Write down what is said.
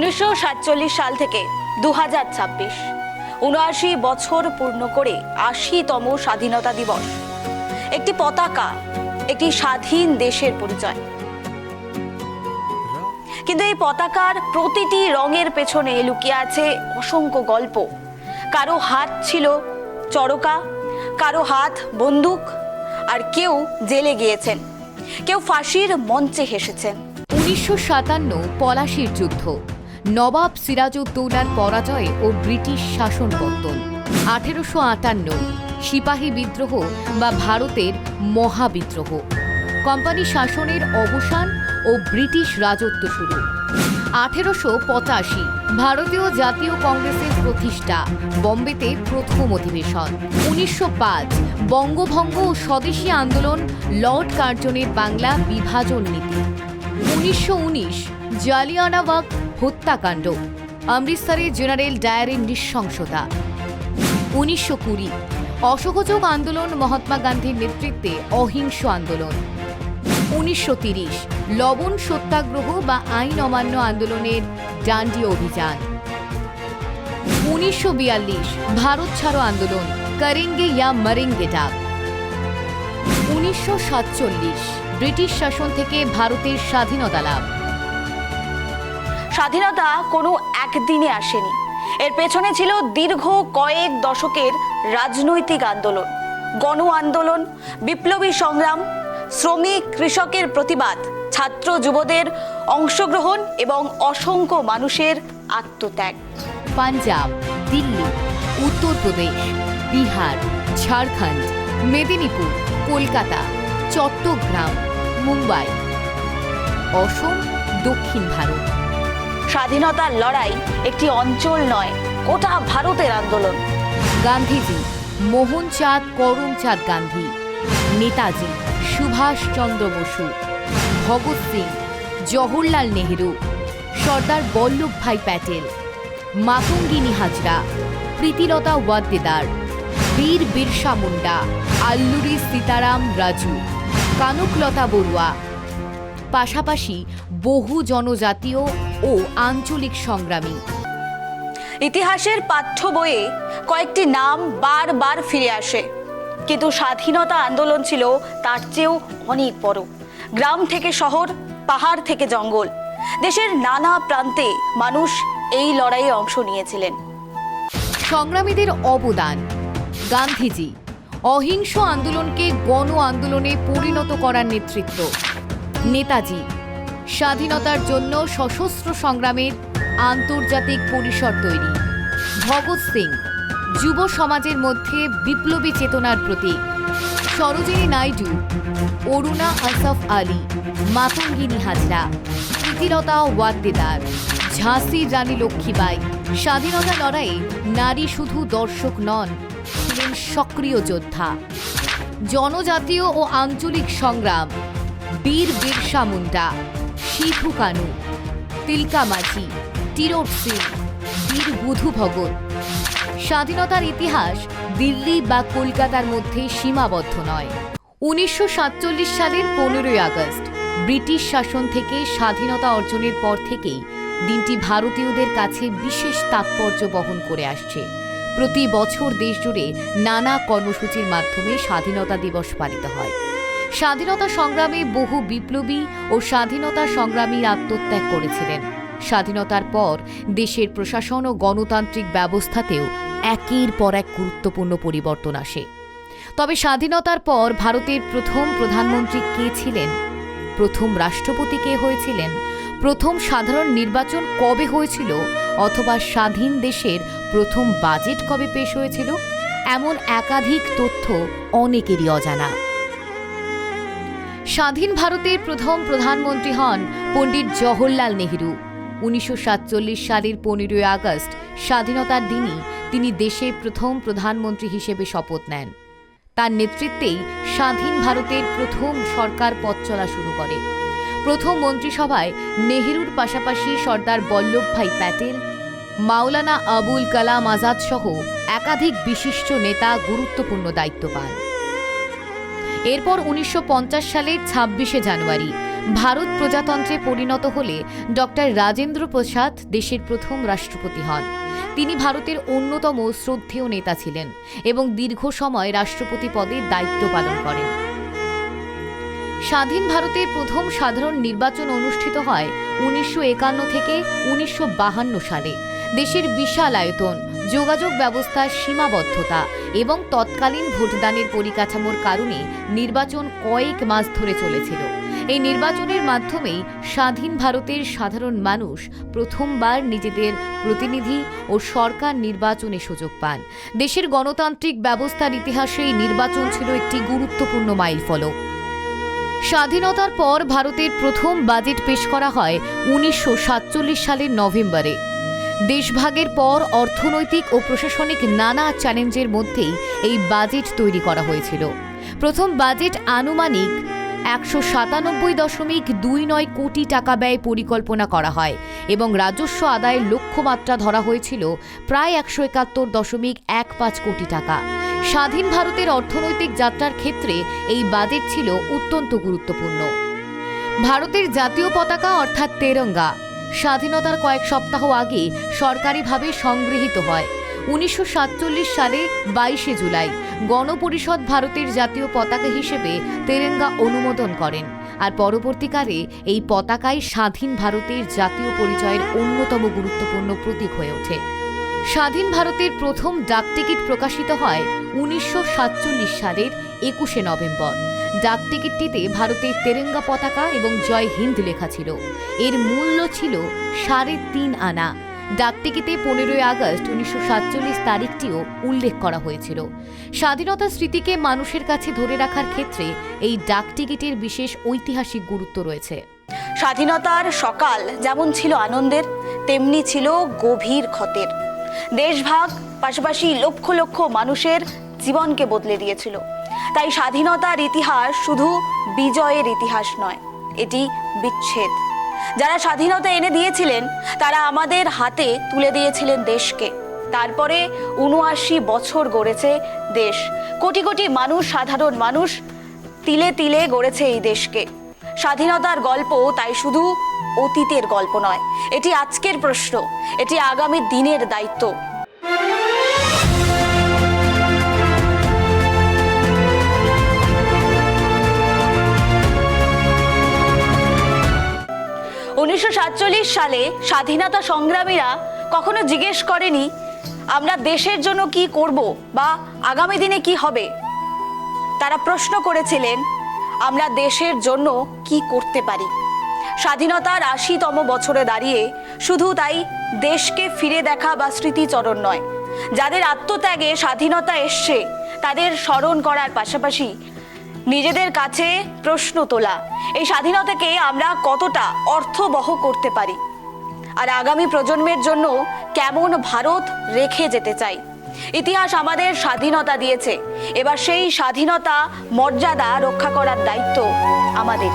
1947 সাল থেকে 2026 ৭৯ বছর পূর্ণ করে ৮০তম স্বাধীনতা দিবস। একটি পতাকা একটি স্বাধীন দেশের পরিচয়, কিন্তু এই পতাকার প্রতিটি রঙের পেছনে লুকিয়ে আছে অসংখ্য গল্প। কারো হাত ছিল চরকা, কারো হাত বন্দুক, আর কেউ জেলে গিয়েছেন, কেউ ফাঁসির মঞ্চে হেসেছেন। ১৯৫৭ পলাশির যুদ্ধ, নবাব সিরাজউদ্দৌলার পরাজয় ও ব্রিটিশ শাসন পতন। ১৮৫৮ সিপাহী বিদ্রোহ বা ভারতের মহাবিদ্রোহ, কোম্পানি শাসনের অবসান ও ব্রিটিশ রাজত্ব শুরু। ১৮৮৫ ভারতীয় জাতীয় কংগ্রেসের প্রতিষ্ঠা, বম্বেতে প্রথম অধিবেশন। ১৯০৫ বঙ্গভঙ্গ ও স্বদেশী আন্দোলন, লর্ড কার্জনের বাংলা বিভাজন নীতি। ১৯১৯ জালিয়ানওয়ালাবাগ হত্যাকাণ্ড, অমৃতসরে জেনারেল ডায়ারের নৃশংসতা। ১৯২০ অসহযোগ আন্দোলন, মহাত্মা গান্ধীর নেতৃত্বে অহিংস আন্দোলন। ১৯৩০ লবণ সত্যাগ্রহ বা আইন অমান্য আন্দোলনের ডান্ডি অভিযান। ১৯৪২ ভারত ছাড়ো আন্দোলন, করেঙ্গে ইয়া মরেঙ্গে ডাক। ১৯৪৭ ব্রিটিশ শাসন থেকে ভারতের স্বাধীনতা লাভ। স্বাধীনতা কোনো একদিনে আসেনি, এর পেছনে ছিল দীর্ঘ কয়েক দশকের রাজনৈতিক আন্দোলন, গণ আন্দোলন, বিপ্লবী সংগ্রাম, শ্রমিক কৃষকের প্রতিবাদ, ছাত্র যুবদের অংশগ্রহণ এবং অসংখ্য মানুষের আত্মত্যাগ। পাঞ্জাব, দিল্লি, উত্তরপ্রদেশ, বিহার, ঝাড়খণ্ড, মেদিনীপুর, কলকাতা, চট্টগ্রাম, মুম্বাই, অসম, দক্ষিণ ভারত। স্বাধীনতার লড়াই একটি অঞ্চল নয়, গোটা ভারতের আন্দোলন। গান্ধীজি মোহনচাঁদ করমচাঁদ গান্ধী, নেতাজি সুভাষচন্দ্র বসু, ভগৎ সিং, জওহরলাল নেহেরু, সর্দার বল্লভভাই প্যাটেল, মাতঙ্গিনী হাজরা, প্রীতিলতা ওয়াদ্দেদার, বীর বিরসা মুন্ডা, আল্লুরি সীতারাম রাজু, কানকলতা বড়ুয়া, পাশাপাশি বহু জনজাতীয় ও আঞ্চলিক সংগ্রামী। ইতিহাসের পাঠ্য বইয়ে কয়েকটি নাম বারবার ফিরে আসে, কিন্তু স্বাধীনতা আন্দোলন ছিল তার চেয়েও অনেক বড়। গ্রাম থেকে শহর, পাহাড় থেকে জঙ্গল, দেশের নানা প্রান্তে মানুষ এই লড়াইয়ে অংশ নিয়েছিলেন। সংগ্রামীদের অবদান: গান্ধীজি অহিংস আন্দোলনকে গণ আন্দোলনে পরিণত করার নেতৃত্ব। নেতাজি স্বাধীনতার জন্য সশস্ত্র সংগ্রামের আন্তর্জাতিক পরিসর তৈরি। ভগৎ সিং যুব সমাজের মধ্যে বিপ্লবী চেতনার প্রতীক। সরোজিনী নাইডু, অরুণা আসফ আলী, মাতঙ্গিনী হাজরা, প্রীতিলতা ওয়াদ্দেদার, ঝাঁসির রানী লক্ষ্মীবাই। স্বাধীনতা লড়াইয়ে নারী শুধু দর্শক নন, ছিলেন সক্রিয় যোদ্ধা। জনজাতীয় ও আঞ্চলিক সংগ্রাম: বীর বিরসা মুন্ডা, সিধু কানু, তিলকা মাঝি, টিরোট সিং, বীর বুধু ভগত। স্বাধীনতার ইতিহাস দিল্লি বা কলকাতার মধ্যে সীমাবদ্ধ নয়। ১৯৪৭ সালের ১৫ই আগস্ট ব্রিটিশ শাসন থেকে স্বাধীনতা অর্জনের পর থেকেই দিনটি ভারতীয়দের কাছে বিশেষ তাৎপর্য বহন করে আসছে। প্রতি বছর দেশজুড়ে নানা কর্মসূচির মাধ্যমে স্বাধীনতা দিবস পালিত হয়। স্বাধীনতা সংগ্রামে বহু বিপ্লবী ও স্বাধীনতা সংগ্রামী আত্মত্যাগ করেছিলেন। স্বাধীনতার পর দেশের প্রশাসন ও গণতান্ত্রিক ব্যবস্থাতেও একের পর এক গুরুত্বপূর্ণ পরিবর্তন আসে। তবে স্বাধীনতার পর ভারতের প্রথম প্রধানমন্ত্রী কে ছিলেন, প্রথম রাষ্ট্রপতি কে হয়েছিলেন, প্রথম সাধারণ নির্বাচন কবে হয়েছিল, অথবা স্বাধীন দেশের প্রথম বাজেট কবে পেশ হয়েছিল, এমন একাধিক তথ্য অনেকেরই অজানা। স্বাধীন ভারতের প্রথম প্রধানমন্ত্রী হন পণ্ডিত জওহরলাল নেহেরু। ১৯৪৭ সালের ১৫ই আগস্ট স্বাধীনতার দিনই তিনি দেশের প্রথম প্রধানমন্ত্রী হিসেবে শপথ নেন। তার নেতৃত্বেই স্বাধীন ভারতের প্রথম সরকার পথ চলা শুরু করে। প্রথম মন্ত্রিসভায় নেহেরুর পাশাপাশি সর্দার বল্লভভাই প্যাটেল, মাওলানা আবুল কালাম আজাদ সহ একাধিক বিশিষ্ট নেতা গুরুত্বপূর্ণ দায়িত্ব পান। এরপর ১৯৫০ সালের ২৬শে জানুয়ারি ভারত প্রজাতন্ত্রে পরিণত হলে ডক্টর রাজেন্দ্র প্রসাদ দেশের প্রথম রাষ্ট্রপতি হন। তিনি ভারতের অন্যতম শ্রদ্ধেয় নেতা ছিলেন এবং দীর্ঘ সময় রাষ্ট্রপতি পদে দায়িত্ব পালন করেন। স্বাধীন ভারতের প্রথম সাধারণ নির্বাচন অনুষ্ঠিত হয় 1951 থেকে 1952 সালে। দেশের বিশাল আয়তন, যোগাযোগ ব্যবস্থার সীমাবদ্ধতা এবং তৎকালীন ভোটদানের পরিকাঠামোর কারণে নির্বাচন কয়েক মাস ধরে চলেছিল। এই নির্বাচনের মাধ্যমেই স্বাধীন ভারতের সাধারণ মানুষ প্রথমবার নিজেদের প্রতিনিধি ও সরকার নির্বাচনে সুযোগ পান। দেশের গণতান্ত্রিক ব্যবস্থার ইতিহাসে এই নির্বাচন ছিল একটি গুরুত্বপূর্ণ মাইলফলক। স্বাধীনতার পর ভারতের প্রথম বাজেট পেশ করা হয় 1947 সালের নভেম্বরে। দেশভাগের পর অর্থনৈতিক ও প্রশাসনিক নানা চ্যালেঞ্জের মধ্যেই এই বাজেট তৈরি করা হয়েছিল। প্রথম বাজেট আনুমানিক 197.29 কোটি টাকা ব্যয় পরিকল্পনা করা হয় এবং রাজস্ব আদায়ের লক্ষ্যমাত্রা ধরা হয়েছিল প্রায় 171.15 কোটি টাকা। স্বাধীন ভারতের অর্থনৈতিক যাত্রার ক্ষেত্রে এই বাজেট ছিল অত্যন্ত গুরুত্বপূর্ণ। ভারতের জাতীয় পতাকা অর্থাৎ তেরঙ্গা স্বাধীনতার কয়েক সপ্তাহ আগে সরকারিভাবে সংগৃহীত হয়। 1947 সালে 22 জুলাই গণপরিষদ ভারতের জাতীয় পতাকা হিসেবে তেরঙ্গা অনুমোদন করেন, আর পরবর্তীকালে এই পতাকাই স্বাধীন ভারতের জাতীয় পরিচয়ের অন্যতম গুরুত্বপূর্ণ প্রতীক হয়ে ওঠে। স্বাধীন ভারতের প্রথম ডাকটিকিট প্রকাশিত হয় 1947 সালের 21 নভেম্বর। ডাকটিকিটটিতে ভারতের তেরঙ্গা পতাকা এবং জয় হিন্দ লেখা ছিল। এর মূল্য ছিল 3.5 আনা। ডাকটিকিটে 15 আগস্ট 1947 তারিখটিও উল্লেখ করা হয়েছিল। স্বাধীনতার স্মৃতিকে মানুষের কাছে ধরে রাখার ক্ষেত্রে এই ডাকটিকিটের বিশেষ ঐতিহাসিক গুরুত্ব রয়েছে। স্বাধীনতার সকাল যেমন ছিল আনন্দের, তেমনি ছিল গভীর ক্ষতের। দেশভাগ পাশাপাশি লক্ষ লক্ষ মানুষের জীবনকে বদলে দিয়েছিল। তাই স্বাধীনতার ইতিহাস শুধু বিজয়ের ইতিহাস নয়, এটি বিচ্ছেদ। যারা স্বাধীনতা এনে দিয়েছিলেন তারা আমাদের হাতে তুলে দিয়েছিলেন দেশকে। তারপরে ৭৯ বছর গড়েছে দেশ। কোটি কোটি মানুষ, সাধারণ মানুষ তিলে তিলে গড়েছে এই দেশকে। স্বাধীনতার গল্প তাই শুধু অতীতের গল্প নয়, এটি আজকের প্রশ্ন, এটি আগামী দিনের দায়িত্ব। উনিশশো 1947 সালে স্বাধীনতা সংগ্রামীরা কখনো জিজ্ঞেস করেনি আমরা দেশের জন্য কি করব বা আগামী দিনে কি হবে। তারা প্রশ্ন করেছিলেন আমরা দেশের জন্য কি করতে পারি। স্বাধীনতার ৮০তম বছরে দাঁড়িয়ে শুধু তাই দেশকে ফিরে দেখা বা স্মৃতিচরণ নয়, যাদের আত্মত্যাগে স্বাধীনতা এসছে তাদের স্মরণ করার পাশাপাশি নিজেদের কাছে প্রশ্ন তোলা, এই স্বাধীনতাকে আমরা কতটা অর্থবহ করতে পারি আর আগামী প্রজন্মের জন্য কেমন ভারত রেখে যেতে চাই। ইতিহাস আমাদের স্বাধীনতা দিয়েছে, এবার সেই স্বাধীনতা মর্যাদা রক্ষা করার দায়িত্ব আমাদের।